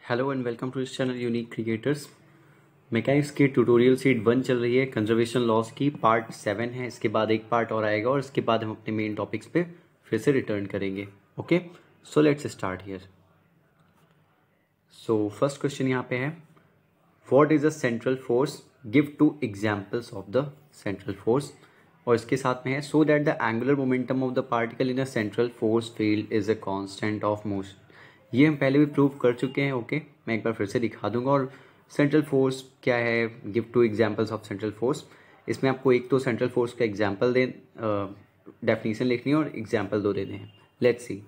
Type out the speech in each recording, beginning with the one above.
Hello and welcome to this channel unique creators. Mechanics की tutorial sheet 1 चल रही है। कंजर्वेशन लॉस की पार्ट 7 है। इसके बाद एक पार्ट और आएगा और इसके बाद हम अपने मेन टॉपिक्स पे फिर से रिटर्न करेंगे। Okay, so let's start here. So first question यहाँ पे है, what is a central force, give 2 examples of the central force. और इसके साथ में है, so that the angular momentum of the particle in a central force field is a constant of motion. ये हम पहले भी प्रूव कर चुके हैं। ओके, मैं एक बार फिर से दिखा दूंगा। और सेंट्रल फोर्स क्या है, give 2 examples of central force. इसमें आपको एक तो सेंट्रल फोर्स का एग्जाम्पल दे डेफिनेशन लिखनी है और एग्जाम्पल 2 देने हैं। Let's see.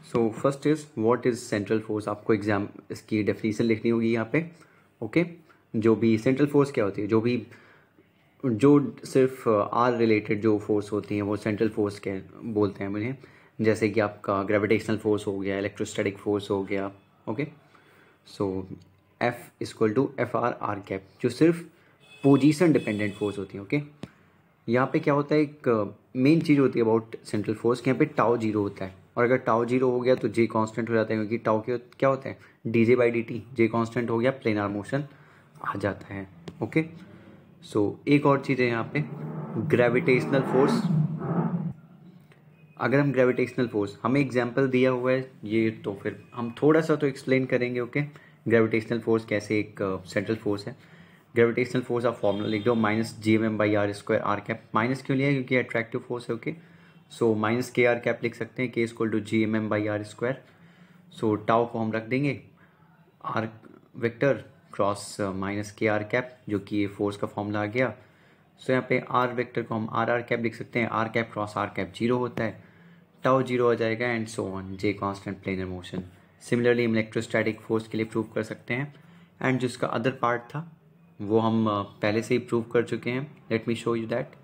So first is what is central force. आपको एग्जाम इसकी डेफिनेशन लिखनी होगी यहाँ पे। ओके, जो भी सेंट्रल फोर्स क्या होती है, जो सिर्फ आर रिलेटेड जो फोर्स होती हैं वो सेंट्रल फोर्स के बोलते हैं उन्हें। जैसे कि आपका ग्रेविटेशनल फोर्स हो गया, इलेक्ट्रोस्टैटिक फोर्स हो गया। Okay, so F equal to F R R cap, जो सिर्फ पोजीशन डिपेंडेंट फोर्स होती है। ओके, यहाँ पे क्या होता है, एक मेन चीज़ होती है अबाउट सेंट्रल फोर्स के, यहाँ पे टाउ जीरो होता है। और अगर टाउ जीरो हो गया तो जे कांस्टेंट हो जाता है, क्योंकि टाउ के क्या होता है, D J by D T. J constant हो गया, प्लेनार मोशन आ जाता है। ओके, सो एक और चीज़ है यहाँ पे, ग्रेविटेशनल फोर्स। अगर हम ग्रेविटेशनल फोर्स, हमें एग्जाम्पल दिया हुआ है ये, तो फिर हम थोड़ा सा तो एक्सप्लेन करेंगे। ओके, ग्रेविटेशनल फोर्स कैसे एक सेंट्रल फोर्स है। ग्रेविटेशनल फोर्स आप फॉर्मूला लिख दो, -gm/r²। आर कैप माइनस क्यों लिया है, क्योंकि अट्रैक्टिव फोर्स है। ओके, सो माइनस के आर कैप लिख सकते हैं, k=gmm/r²। सो टाउ को हम रख देंगे आर वेक्टर क्रॉस माइनस के आर कैप, जो कि ये फोर्स का फॉर्मूला आ गया। सो यहाँ पे आर वेक्टर को हम आर कैप लिख सकते हैं, R cap cross R cap 0 होता है, टाउ 0 हो जाएगा, and so on, J constant planar motion. Similarly हम इलेक्ट्रोस्टैटिक फोर्स के लिए प्रूव कर सकते हैं। एंड जिसका अदर पार्ट था वो हम पहले से ही प्रूव कर चुके हैं। Let me show you that.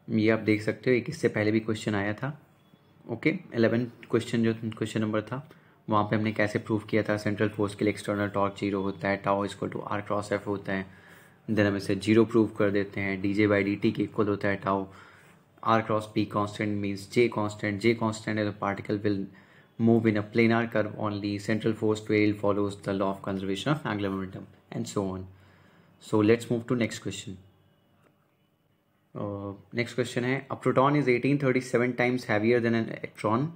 ये आप देख सकते हो, एक इससे पहले भी क्वेश्चन आया था। ओके, 11 क्वेश्चन जो क्वेश्चन नंबर था, वहाँ पे हमने कैसे प्रूव किया था, सेंट्रल फोर्स के लिए एक्सटर्नल टॉर्क 0 होता है, tau equal to R cross F होता है। देन हम इसे 0 प्रूव कर देते हैं, D J by D T के इक्वल होता है tau, R cross P constant means J constant है, the particle will move in a planar curve only, central force field follows the law of conservation of angular momentum, and so on. So let's move to next question. Next question है, a proton is 1837 times heavier than an electron.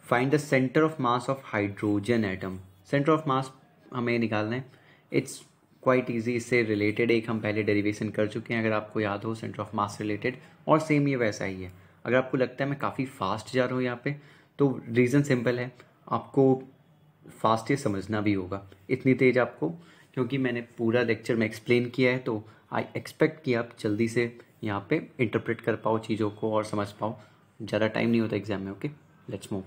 Find the center of mass of hydrogen atom. Center of mass हमें निकालना है। It's quite easy, इससे related एक हम पहले derivation कर चुके हैं, अगर आपको याद हो, सेंटर ऑफ मास रिलेटेड। और सेम ये वैसा ही है। अगर आपको लगता है मैं काफ़ी फास्ट जा रहा हूँ यहाँ पे, तो रीज़न सिंपल है, आपको फास्ट ये समझना भी होगा। इतनी तेज आपको, क्योंकि मैंने पूरा लेक्चर में एक्सप्लेन किया है, तो आई एक्सपेक्ट कि आप जल्दी से यहाँ पे इंटरप्रेट कर पाओ चीज़ों को और समझ पाओ। ज़्यादा टाइम नहीं होता एग्जाम में। Okay, let's move.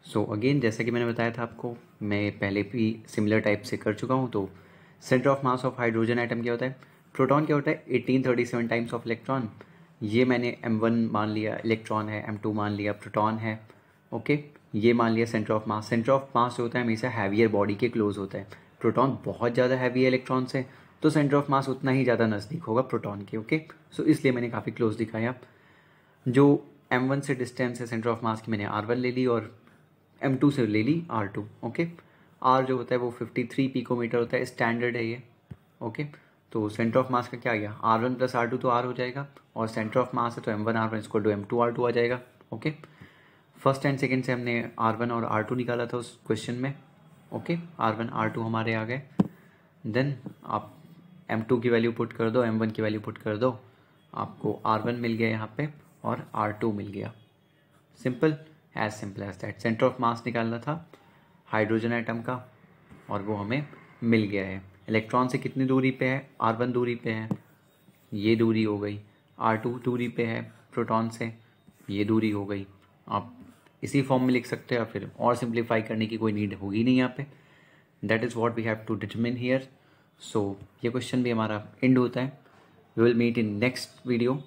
So again, जैसा कि मैंने बताया था आपको, मैं पहले भी सिमिलर टाइप से कर चुका हूँ। तो centre of mass of hydrogen atom क्या होता है, प्रोटॉन क्या होता है, 1837 टाइम्स ऑफ इलेक्ट्रॉन। ये मैंने m1 मान लिया इलेक्ट्रॉन है, m2 मान लिया प्रोटॉन है। ओके, ये मान लिया centre of mass. Centre of मास होता है हमेशा हैवियर बॉडी के क्लोज होता है। प्रोटॉन बहुत ज़्यादा हैवी है इलेक्ट्रॉन से, तो सेंटर ऑफ मास उतना ही ज़्यादा नज़दीक होगा प्रोटॉन के। ओके, सो इसलिए मैंने काफ़ी क्लोज दिखाया। जो m1 से डिस्टेंस है सेंटर ऑफ मास की, मैंने r1 ले ली, और m2 से ले ली r2। ओके, r जो होता है वो 53 पिकोमीटर होता है, स्टैंडर्ड है ये। ओके, तो सेंटर ऑफ मास का क्या आ गया, r1 प्लस r2 तो r हो जाएगा, और सेंटर ऑफ मास है तो m1 r1 equal to m2 r2 आ जाएगा। ओके, फर्स्ट एंड सेकंड से हमने r1 और r2 निकाला था उस क्वेश्चन में। ओके, r1 r2 हमारे आ गए। देन आप m2 की वैल्यू पुट कर दो, m1 की वैल्यू पुट कर दो, आपको r1 मिल गया यहाँ पे और r2 मिल गया। Simple as that. Centre of mass निकालना था हाइड्रोजन एटम का, और वो हमें मिल गया है। इलेक्ट्रॉन से कितनी दूरी पे है, r1 दूरी पे है, ये दूरी हो गई। r2 दूरी पे है प्रोटॉन से, ये दूरी हो गई। आप इसी फॉर्म में लिख सकते हो, या फिर और सिंप्लीफाई करने की कोई नीड होगी नहीं यहाँ पे। That is what we have to determine here. So ये क्वेश्चन भी हमारा एंड होता है। We will meet in next video,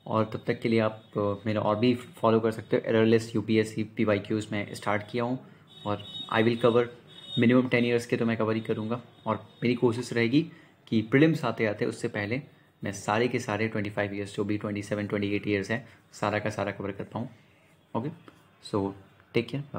और तब तक के लिए आप मेरा और भी फॉलो कर सकते हो। एररलेस यूपीएससी PYQs में स्टार्ट किया हूँ, और I will cover minimum 10 years के तो मैं कवर ही करूँगा। और मेरी कोशिश रहेगी कि प्रीलिम्स आते आते उससे पहले मैं सारे के सारे 25 ईयर्स, जो भी 27-28 ईयर्स है, सारा का सारा कवर कर पाऊँ। Okay, so take care.